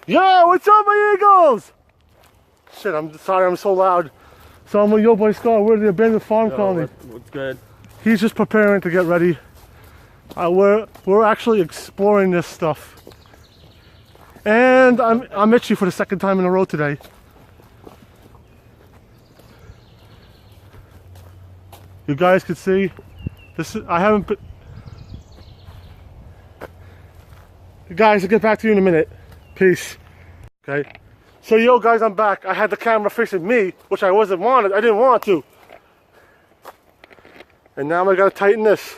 Yo, what's up, my Eagles? Shit, I'm sorry I'm so loud. So I'm with Yoboyscar. We're at the abandoned farm colony. What's good? He's just preparing to get ready. We're actually exploring this stuff. And I'm itchy for the second time in a row today. You guys can see this. I haven't been. Guys, I'll get back to you in a minute. Peace. Okay. So yo guys, I'm back. I had the camera facing me, which I didn't want to. And now I gotta tighten this.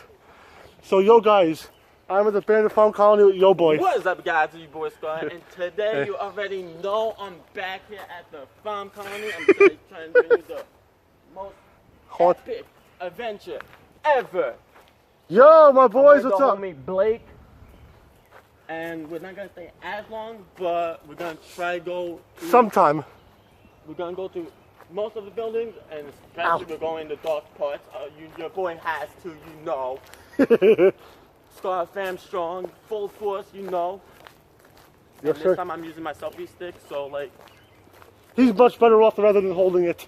So yo guys, I'm at the abandoned farm colony with Yo Boy. What is up guys, it's Yoboyscar, and today you already know I'm back here at the farm colony. I'm trying to bring you the most epic adventure ever. Yo, my boys, what's up? Homie Blake. And we're not gonna stay as long, but we're gonna try to go sometime. We're gonna go to most of the buildings, and especially we're going to dark parts. Your boy has to, you know. Scar fam strong, full force, you know. Yes, and sir. this time I'm using my selfie stick, so like. He's much better off rather than holding it.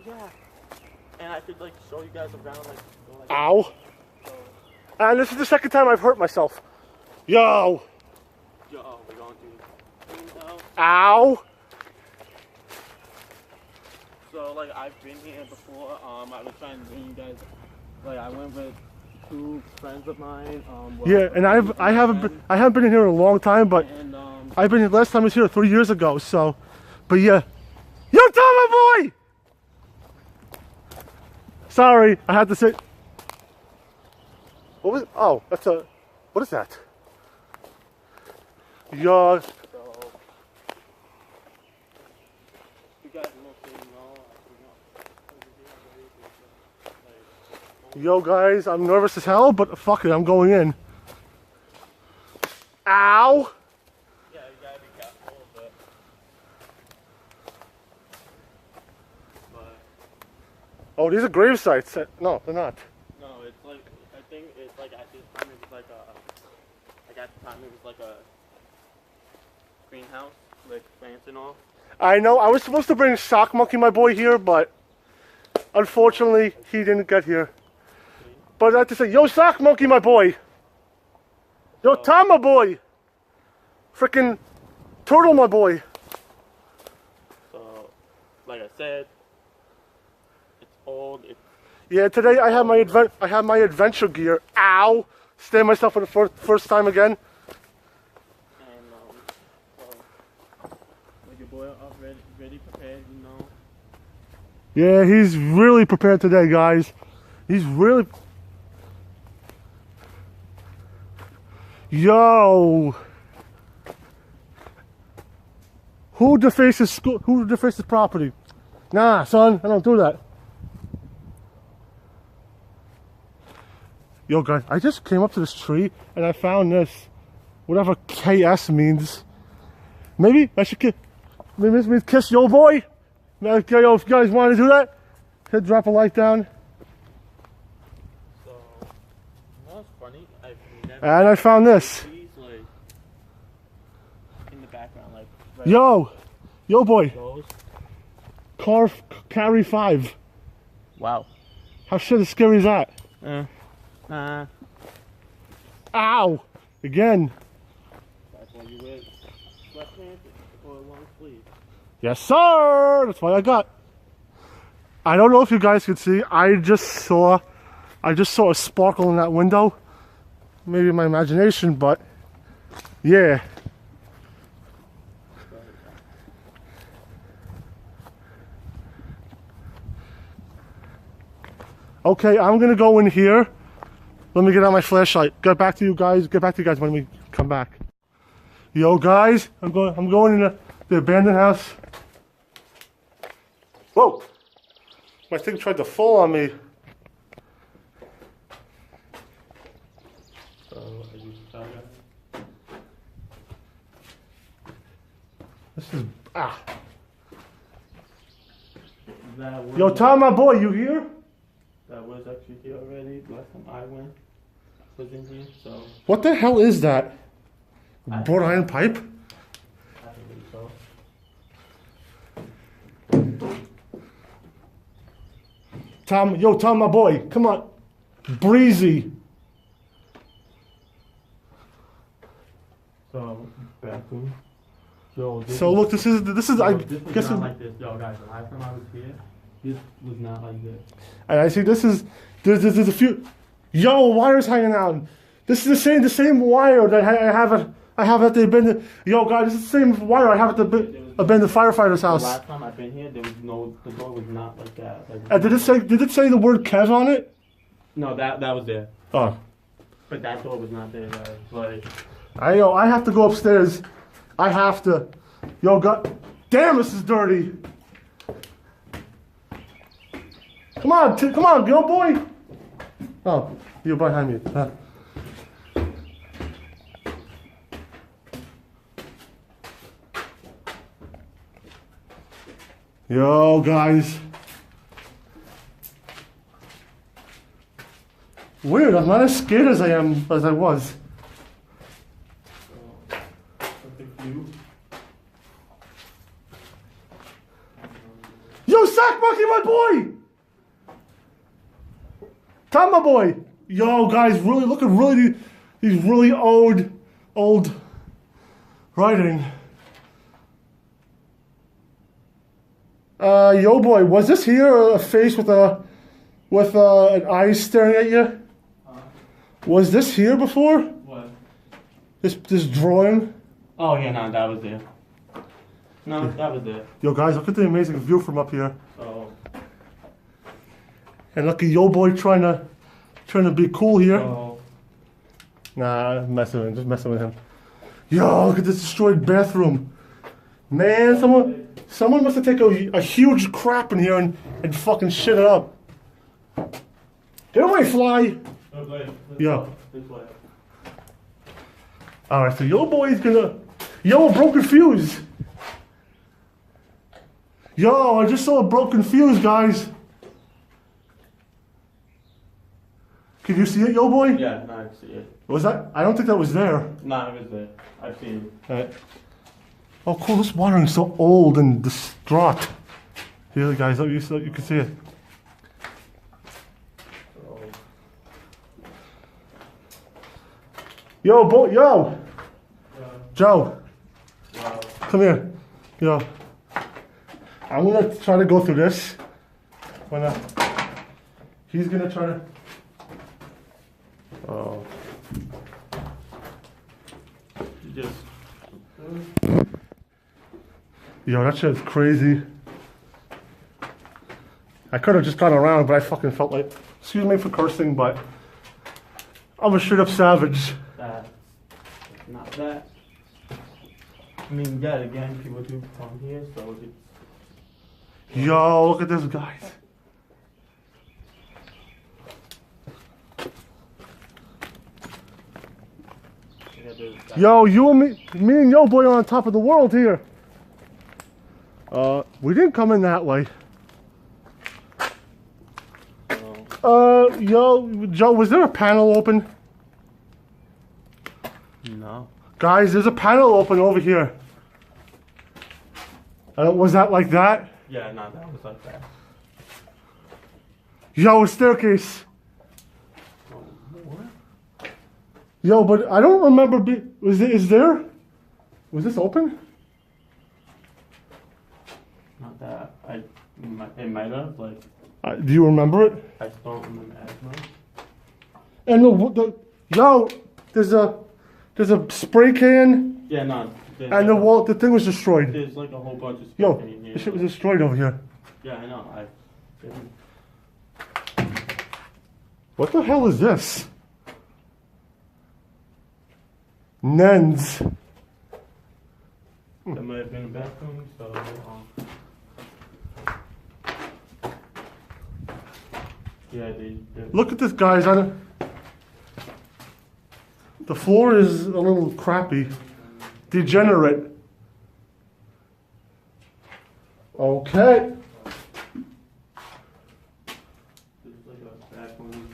Yeah. And I could like show you guys around, like. Ow. So. And this is the second time I've hurt myself. Yo! Yo, we're going to. Ow! So, like, I've been here before. I was trying to bring you guys. Like, I went with two friends of mine. Yeah, and I haven't been in here in a long time, but I've been here. Last time I was here 3 years ago. So, but yeah. Yo, Tom, my boy! Sorry, I had to say. What was? Oh, that's a. What is that? Yo. So, you guys mostly know. Yo, guys, I'm nervous as hell, but fuck it, I'm going in. Ow! Yeah, you gotta be careful, but. Oh, these are grave sites. No, they're not. No, it's like, I think it's like at this time it was like at the time it was like a greenhouse, like plants and all. I know, I was supposed to bring Sock Monkey, my boy, here, but unfortunately, he didn't get here. But I have to say, yo, Sock Monkey, my boy. Yo, Tom, my boy. Frickin' Turtle, my boy. So, like I said, it's old. Yeah, today I have my adventure gear. Ow! Stand myself for the first time again. And like your boy up ready prepared, you know. Yeah, he's really prepared today, guys. He's really. Yo! Who defaces school? Who defaces property? Nah, son, I don't do that. Yo, guys, I just came up to this tree and I found this. Whatever KS means. Maybe I should maybe this means kiss Yo Boy? Okay, yo, if you guys want to do that, hit drop a like down. So, that's funny. And I found this. Like, in the background, like. Right. Yo Boy. Car carry 5. Wow. How shit is scary is that? Ow! Again. That's why you wear sweatpants or a long sleeve. Yes, sir! That's what I got. I don't know if you guys can see. I just saw a sparkle in that window. Maybe my imagination, but yeah. Okay, I'm gonna go in here. Let me get out my flashlight. Get back to you guys when we come back. Yo guys, I'm going in the abandoned house. Whoa! My thing tried to fall on me. This is Yo, Tom, my boy, you here? That was actually here already. Last time I went, was in here. So. What the hell is that? Brought iron pipe? Tom, my boy, come on. Breezy. So, bathroom. Yo, So look, this is I this was guess not like this. Yo, guys, the last time I was here, this was not like this. and I see there's a few wires hanging out. This is the same wire that I have at the bin. Yo guys, this is the same wire I have at the bin the firefighter's house. The last time I've been here, the door was not like that. Like, And did it say the word Kev on it? no, that was there. Oh. But that door was not there, guys. Like, I have to go upstairs. I have to. Yo, God, damn, this is dirty. Come on, yo, boy. Oh, you're behind me. Huh. Yo, guys. Weird. I'm not as scared as I was. Yo, Sack Monkey, my boy! Tom, my boy! Yo, guys, really, look at these really old writing. Yo, boy, was this here a face with an eye staring at you? Was this here before? what? This drawing? Oh, yeah, no, that was there. No, that was there. Yo, guys, look at the amazing view from up here. Oh. And look at Yo Boy trying to be cool here. Oh. Nah, just messing with him. Yo, look at this destroyed bathroom. Man, someone must have taken a huge crap in here and fucking shit it up. Get away, fly! Okay, Yeah. this way. Alright, so Yo Boy's gonna... Yo, a broken fuse! Yo, I just saw a broken fuse, guys. Can you see it, Yo Boy? Yeah, no, I see it. Was that? I don't think that was there. No, it was there. I've seen it. Alright. Oh, cool, this wiring's so old and distraught. Here, guys, you can see it. Yo! Joe! Wow. Come here. Yo. I'm gonna try to go through this. He's gonna try to... Oh. You just... Yo, that shit's crazy. I could have just gone around, but I fucking felt like... Excuse me for cursing, but... I'm a straight up savage. That. Not that. I mean, yeah, again, people do come here, so it's... Yo, look at this, guys. Yo, you and me and Yo Boy are on top of the world here. We didn't come in that way. Yo, Joe, was there a panel open? No. Guys, there's a panel open over here. Was that like that? Yeah, no, that was like that. Yo, a staircase. What? Yo, but I don't remember. Was this open? Not that. It might have, like... Do you remember it? I don't remember as much. And yo, there's a spray can. Yeah, no. And the thing was destroyed. There's like a whole bunch of Yo, stuff in here. this shit was destroyed over here. Yeah, I know. What the hell is this? Nens. That might have been a bathroom, so... yeah, they Look at this, guys. The floor is a little crappy. Degenerate. Okay. There's like a bathroom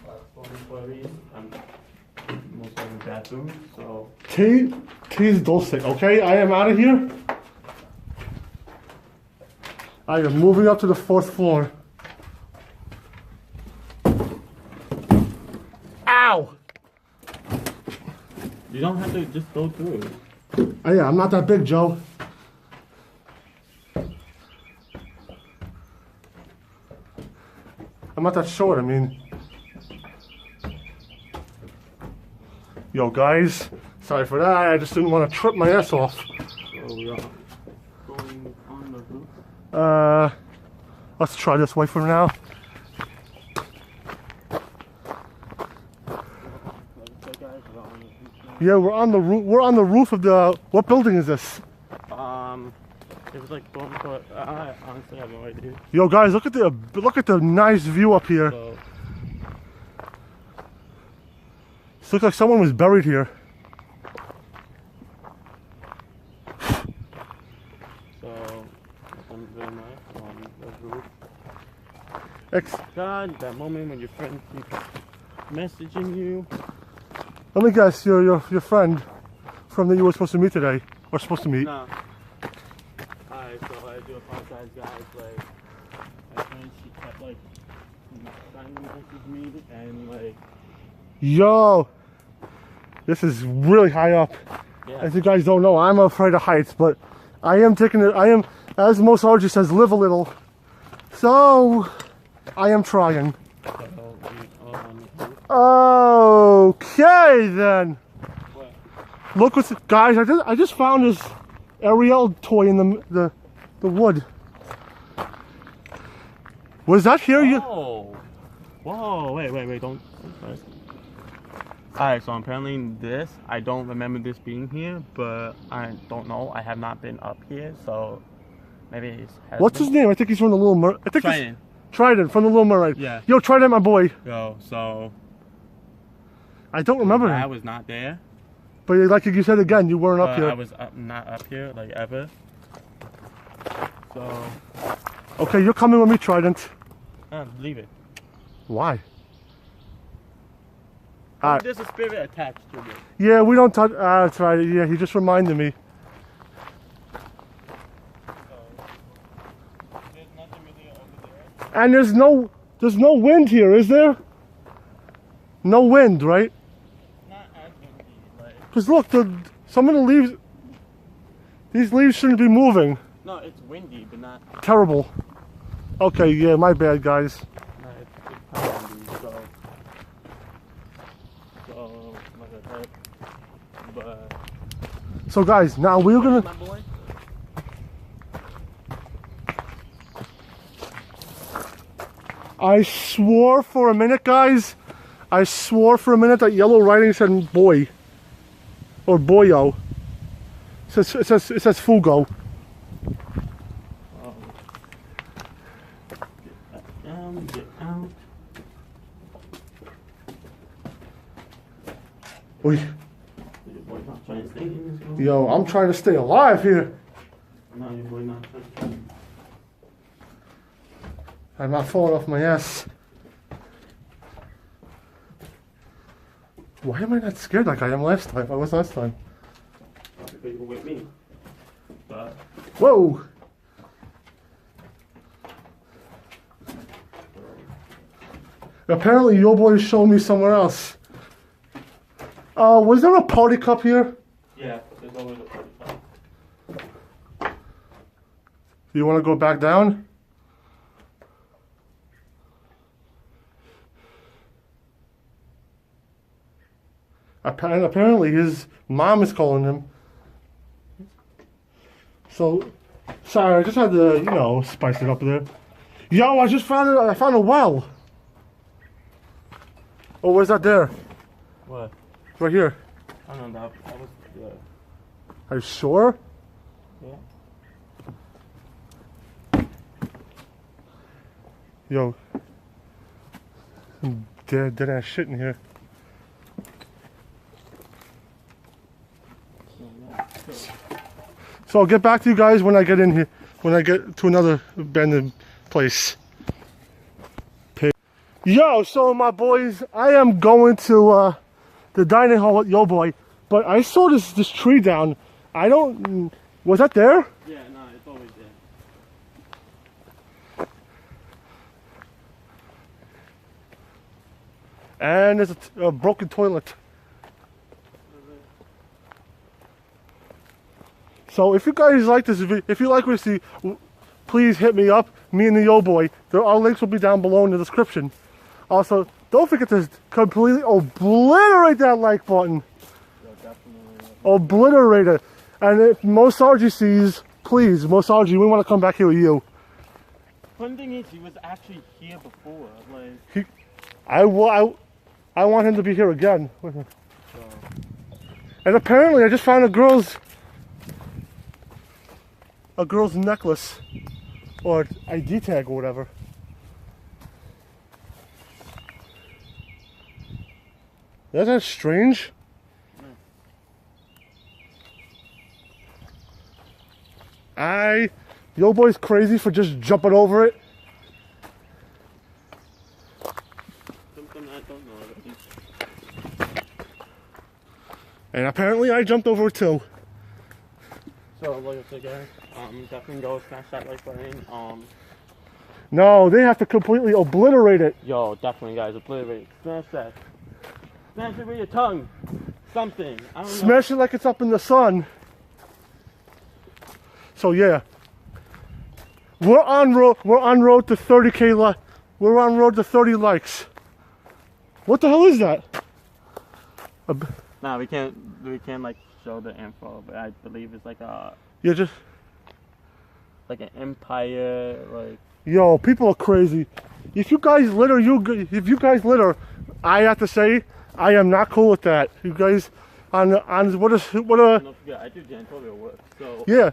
for a reason. Most of the bathroom, so... T's dulce. Okay, I am out of here. I am moving up to the 4th floor. You don't have to just go through. Oh, yeah, I'm not that big, Joe. I'm not that short, I mean. Yo, guys, sorry for that. I just didn't want to trip my ass off. So we are going on the roof. Let's try this way for now. Yeah, we're on the roof. We're on the roof of the. What building is this? It was like going for. I honestly have no idea. Yo, guys, look at the nice view up here. So, It looks like someone was buried here. so something very nice on the roof. Ex God, that moment when your friend keeps messaging you. Let me guess, your friend from that you were supposed to meet today, or supposed to meet. Nah. Alright, so I do apologize, guys. Like, my friend, she kept like trying to message me, and like. Yo, this is really high up. Yeah. As you guys don't know, I'm afraid of heights, but I am taking it. I am, as most RG says, live a little. So, I am trying. Okay then. What? Look what's, guys. I just found this Ariel toy in the wood. Was that here? Oh. Whoa! Wait! Don't. Alright, so apparently this, I don't remember this being here, but I don't know. I have not been up here, so maybe it's. What's his name? I think he's from the Little Mermaid. I think Trident. Trident from the Little Mermaid. Yeah. Yo, Trident, my boy. Yo, so. I don't remember I him. was not there. But like you said again, you weren't up here. I was not up here, like ever. So. Okay, you're coming with me, Trident. Leave it. Why? There's a spirit attached to it. Yeah, we don't touch. That's right. Yeah, he just reminded me. There's nothing really over there. And there's no wind here, is there? No wind, right? Not as windy, like. Because look, some of the leaves. These leaves shouldn't be moving. No, it's windy, but not. Terrible. Okay, yeah, my bad, guys. No, it's kind of windy, so like I said, but. So, guys, now we're gonna. My boy. I swore for a minute, guys. I swore for a minute that yellow writing said boy. Or boyo. It says Fugo. Get out. Oy. Your boy not trying to stay in this room? Yo, I'm trying to stay alive here. No, your boy not trying to. I'm not falling off my ass. Why am I not scared like I am last time? I was last time. Because you were with me. But. Whoa! Apparently, your boy showed me somewhere else. Was there a party cup here? Yeah, there's always a party cup. Do you want to go back down? Apparently his mom is calling him. So, sorry, I just had to, you know, spice it up there. Yo, I just found it. I found a well. Oh, where's that there? What? Right here. I don't know. That was. Yeah. Are you sure? Yeah. Yo. Some dead ass shit in here. So I'll get back to you guys when I get in here, when I get to another abandoned place. Yo, so my boys, I am going to the dining hall with Yo Boy, but I saw this tree down. I don't, was that there? Yeah, no, it's always there. And there's a broken toilet. So if you guys like this video, if you like what you see, please hit me up, me and the Yo Boy. Our links will be down below in the description. Also, don't forget to completely obliterate that like button. Obliterate it. And if Mosargi sees, please, Mosargi, we want to come back here with you. One thing is, he was actually here before. Like, I want him to be here again. And apparently, I just found a girl's necklace or ID tag or whatever. Isn't that strange? Yo Boy's crazy for just jumping over it. something I don't know already. And apparently I jumped over it too. So, like I said, guys, definitely go smash that like button. No, they have to completely obliterate it. Yo, definitely, guys, obliterate. Smash that. Smash it with your tongue. Something. I don't know. Smash it like it's up in the sun. So yeah, we're on road to 30K. We're on road to 30 likes. What the hell is that? Nah, we can't like show the info, but I believe it's like a You just like an empire, like. Yo, people are crazy. If you guys litter, I have to say I am not cool with that. You guys on Don't forget, I do janitorial work, so. Yeah.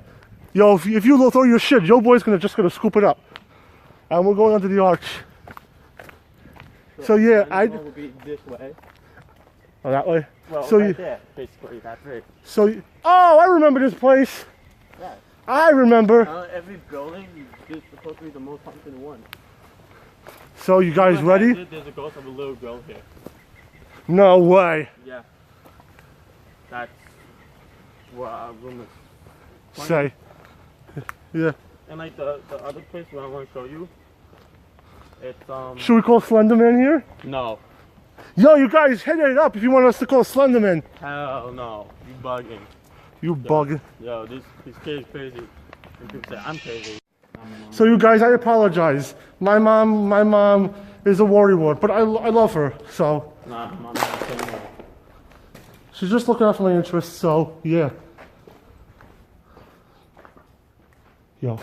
Yo, if you throw your shit, Yo Boy's just gonna scoop it up, and we're going under the arch. So yeah, Will be this way. Oh, that way. Well, so right there, basically, that's it. Oh, I remember this place. Yeah. I remember. Every building is supposed to be the most haunted one. So you guys ready? There's a ghost of a little girl here. No way. Yeah. That's what our room is. Say. Yeah. And like the other place where I want to show you, it's Should we call Slenderman here? No. Yo, you guys, hit it up if you want us to call Slenderman. Hell no. You bugging. You bugging. Yo, this kid is crazy. And people say I'm crazy. So you guys, I apologize. My mom is a worrywart, but I love her. So. Nah, I'm not saying that. She's just looking out for my interests. So yeah. Yo,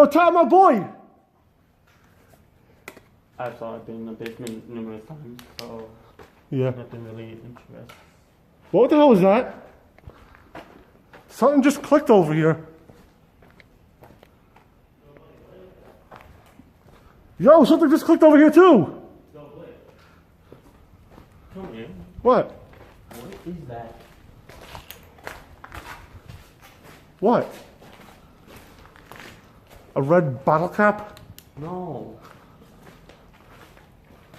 Tom, my boy! I saw it in the basement numerous times, so Yeah. nothing really interesting. What the hell was that? Something just clicked over here. Yo, something just clicked over here too. Come here. What? What is that? What? A red bottle cap? No.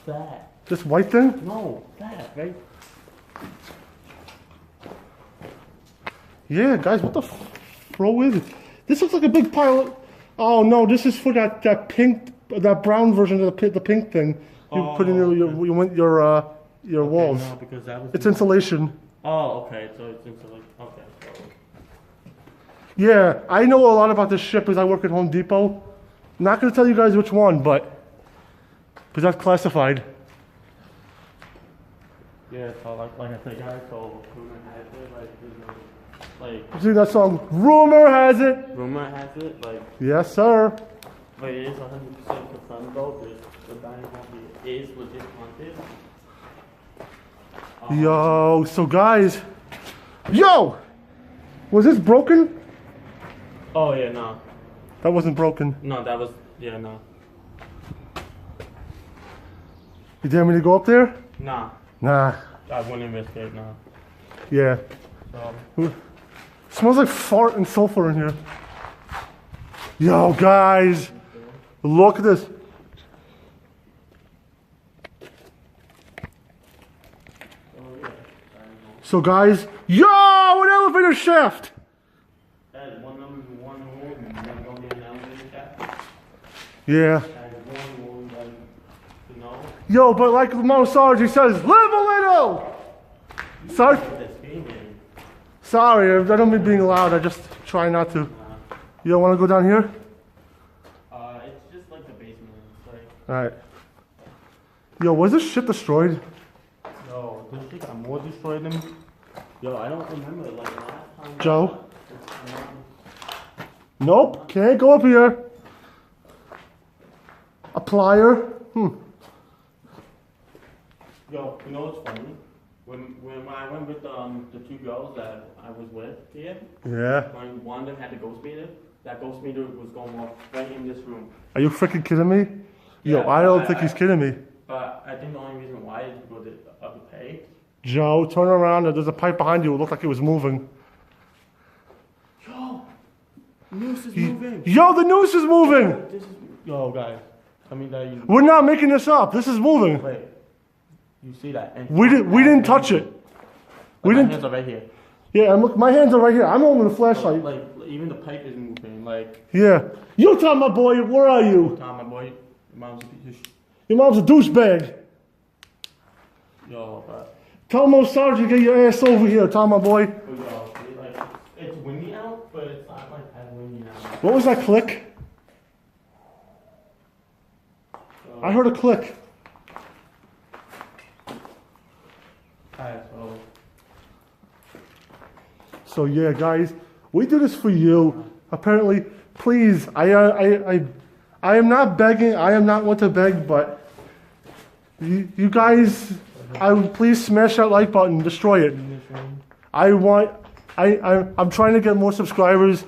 That. This white thing? No, that, right? Yeah, guys, what the throw is it? This looks like a big pile of... Oh no, this is for that that brown version of the pink thing you put in your walls. No, because that was. It's insulation. Oh, okay. So it's insulation. Okay. So. Yeah, I know a lot about this ship because I work at Home Depot. Not gonna tell you guys which one, but because that's classified. Yeah, so like I said, guys, so rumor has it, like, you know, like. You see that song? Rumor has it. Rumor has it, like. Yes, sir. But it is 100% confirmed though. The dining hall is legit haunted. Yo, so guys, yo, was this broken? Oh yeah, no. That wasn't broken. No, that was no. You dare me to go up there? Nah. Nah. I wouldn't risk it, no. Yeah. So. Smells like fart and sulfur in here. Yo, guys, look at this. So guys, yo, an elevator shaft. That is one number one hole, and you're gonna go get an elevator shaft. Yeah. That is one hole, you know. Yo, but like Mo Sarge says, live a little. Sorry, I don't mean being loud. I just try not to. You don't want to go down here? It's just like the basement. It's like... Alright. Yo, was this shit destroyed? Yo, this shit got more destroyed than... Yo, I don't remember, like, last time... Joe? Nope, can't go up here. A plier? Yo, you know what's funny? When I went with the two girls that I was with here, Yeah. when one of them had the ghost meter, that ghost meter was going off right in this room. Are you freaking kidding me? Yo, Yeah, I don't think he's kidding me. But I think the only reason why is because of the pay. Joe, turn around. There's a pipe behind you. It looked like it was moving. Yo, the noose is moving. Yo, the noose is moving. This is, yo, guys, I mean that you. We're not making this up. This is moving. Wait, you see that? And We didn't touch it. We my didn't. hands are right here. Yeah, and look, my hands are right here. I'm holding the flashlight. Like even the pipe is moving. Like, Yeah. Yo, Tom, my boy, where are you? Tom, my boy, your mom's a piece of shit. Your mom's a douchebag. Yo, but Tell Mo Sarge to get your ass over here, Tom, my boy. yo, like it's windy out, but it's not like as windy now. What was that click? I heard a click. Alright, So yeah, guys, we do this for you. Apparently, please, I am not begging. I am not one to beg, but you guys, please smash that like button, destroy it. I'm trying to get more subscribers.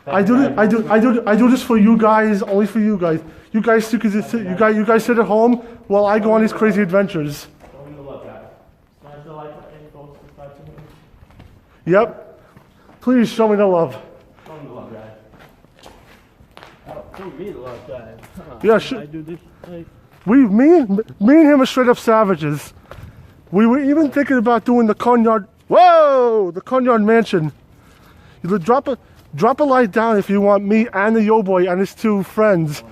I do this for you guys, only for you guys. You guys sit at home while I go on these crazy adventures. show me the love, guys. Smash the like button, go subscribe to me. Yep. Please show me the love. Show me the love, guys. Oh, show me the love, guys. Yeah, I do this like. me and him are straight up savages. We were even thinking about doing the Conyard. Whoa, the Conyard Mansion. You drop a light down if you want me and the Yoboy and his two friends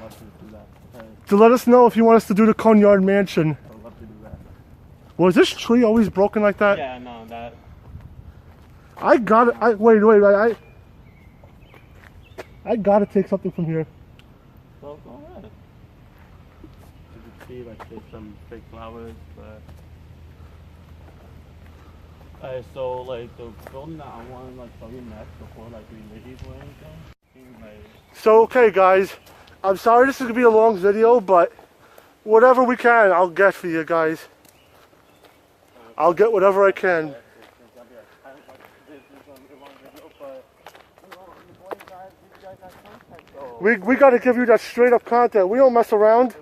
to let us know if you want us to do the Conyard Mansion. I would love to do that. Was this tree always broken like that? Yeah, no, that. I got it. Wait. I gotta take something from here. Well, go ahead. You can see like there's some fake flowers, but. So like the building that I want to like show you next before like we leave or anything. Like, So okay, guys, I'm sorry this is gonna be a long video, but whatever we can, I'll get for you guys. I'll get whatever I can. We gotta give you that straight up content. We don't mess around.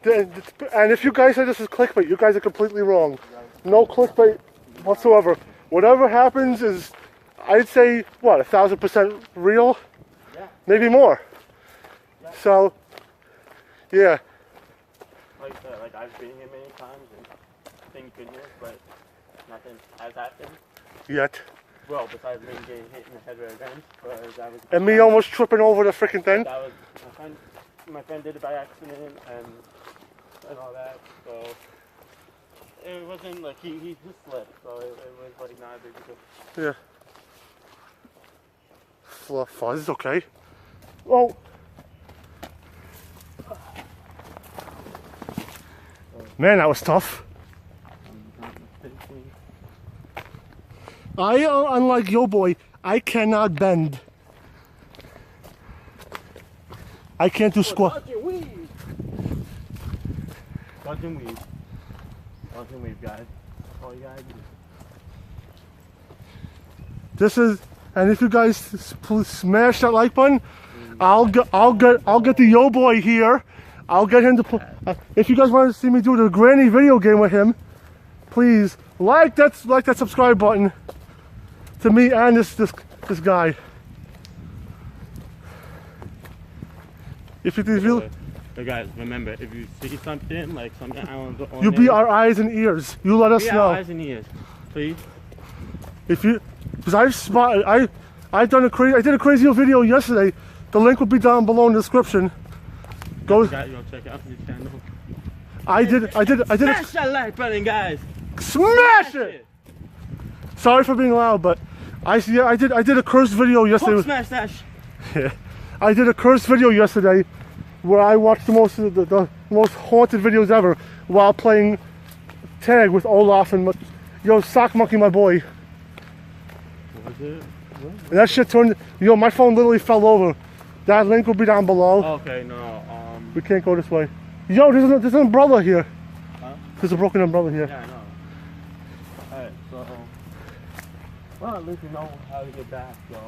And if you guys say this is clickbait, you guys are completely wrong. No clickbait whatsoever. Whatever happens is, I'd say, what, 1,000% real? Yeah. Maybe more. Yeah. So, yeah. Like I said, like I've been here many times and thank goodness, but nothing has happened. Yet. Well, besides me getting hit in the head with a wrench, but that was. And me almost tripping over the freaking thing. That was my friend did it by accident and all that, so it wasn't like he just slipped, so it was like not a big deal. Yeah. Fuzz, okay. Well. Man, that was tough. Unlike Yoboy, I cannot bend. I can't do squat. Dodge and weave, guys. That's all you gotta do. This is, and if you guys please smash that like button, I'll get the Yoboy here. I'll get him to play. If you guys want to see me do the granny video game with him, please like that subscribe button to me and this guy. If you So guys, remember, if you see something like something I don't know, you be our eyes and ears. You let us know. Our eyes and ears, please. If you, because I've spotted, I did a crazy video yesterday. The link will be down below in the description. Go. Go check out his channel. I did. Smash that like button, guys. Smash it. Sorry for being loud, but I did a cursed video yesterday. Smash that. Yeah, I did a cursed video yesterday where I watched the most haunted videos ever while playing tag with Olaf and yo Sock Monkey, my boy. What was it? And that shit turned. Yo, my phone literally fell over. That link will be down below. Okay, no. We can't go this way. Yo, there's an umbrella here. Huh? There's a broken umbrella here. Yeah, I know. Alright, so. Well, at least you know how to get back, so.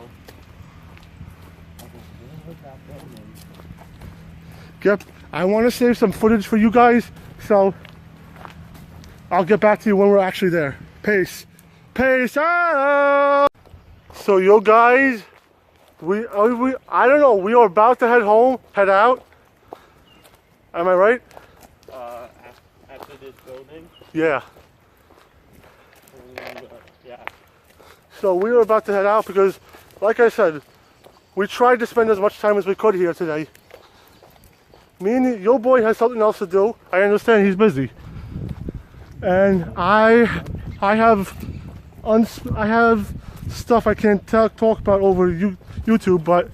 Yep. I want to save some footage for you guys, so I'll get back to you when we're actually there. Peace. Peace out. So, yo, guys, I don't know. We are about to head out. Am I right? After this building. Yeah. And, yeah. So we were about to head out because, like I said, we tried to spend as much time as we could here today. Me and your boy has something else to do. I understand he's busy, and I have stuff I can't talk about over YouTube, but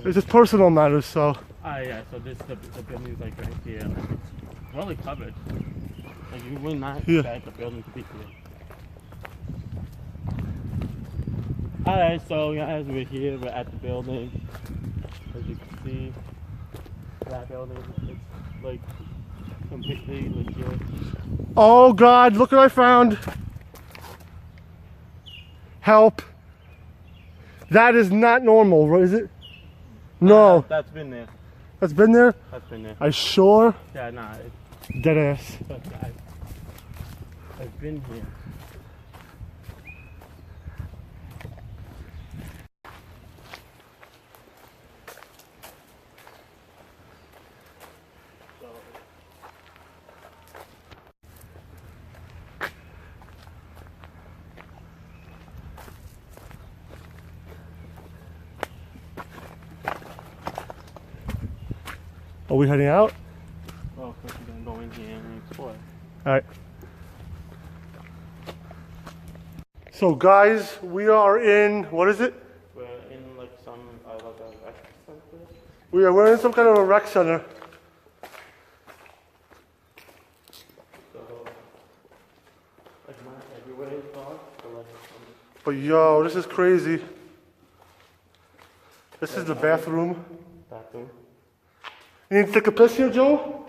it's just personal matters. So. Yeah. So the building's like right here. Like, it's really covered. Like you would not expect the building to be here. Alright, so guys, we're here. We're at the building. As you can see, that building it's like completely legit. Oh God! Look what I found. Help! That is not normal, is it? No. That's been there. That's been there? That's been there. I sure? Yeah, nah. Dead ass. I've been here. Are we heading out? Well, of course we're gonna go in here and explore. Alright. So guys, we are in, what is it? We're in like some, like a rec center. We're in some kind of a rec center. So, like not everywhere is dark, but like But yo, this is crazy. This is the bathroom. bathroom. You need to take a piss here, Joe?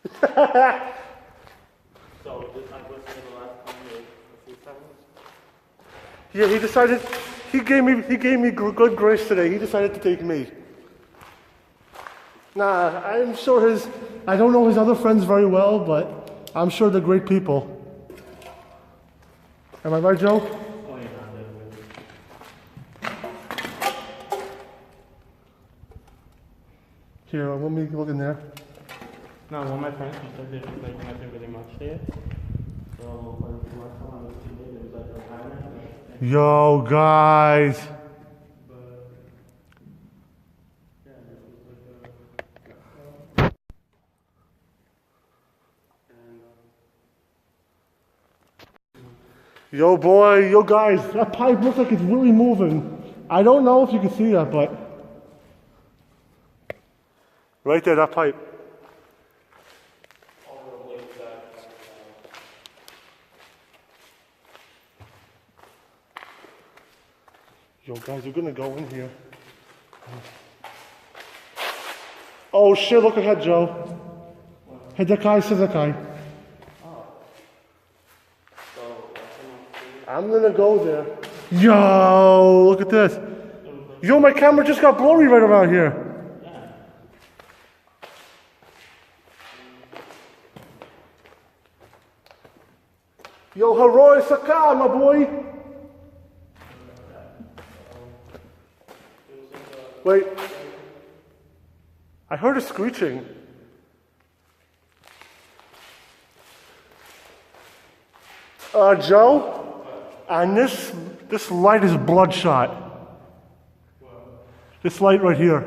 So, this I was here the last time a few times. Yeah, he gave me good grace today. He decided to take me. Nah, I'm sure I don't know his other friends very well, but I'm sure they're great people. Am I right, Joe? Oh, yeah, Here, let me look in there. no, one of my friends said there was like nothing really much there. So, like, the last time I was here, there was like a timer. Yo, guys. Yo, boy, yo, guys, that pipe looks like it's really moving. I don't know if you can see that, but right there, that pipe. Yo, guys, we're gonna go in here. Oh shit, look ahead, Joe. Hey, that guy says that guy. I'm gonna go there. Yo, look at this. Yo, my camera just got blurry right around here. Yo, Haroy Saka, my boy. Wait. I heard a screeching. Joe? And this light is bloodshot. This light right here.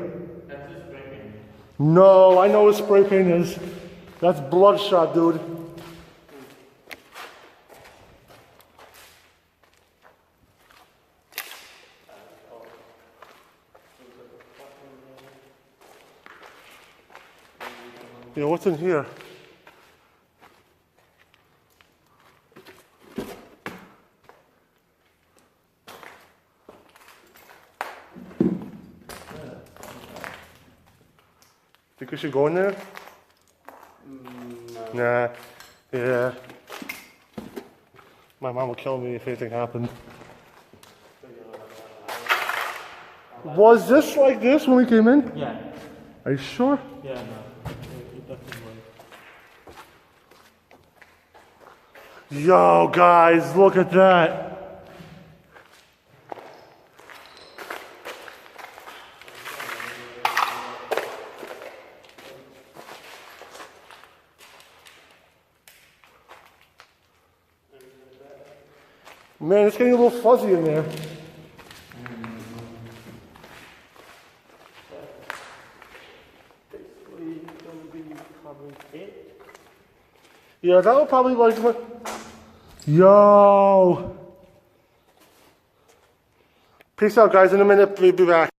That's just spray paint. No, I know what spray paint is. That's bloodshot, dude. Yeah, what's in here? Think we should go in there? No. Nah. Yeah. My mom will kill me if anything happened. Was this like this when we came in? Yeah. Are you sure? Yeah, no. It definitely was. Yo, guys, look at that. Man, it's getting a little fuzzy in there. Basically, gonna be covering it. Yeah, that would probably like my... Yo! Peace out, guys. In a minute, we'll be back.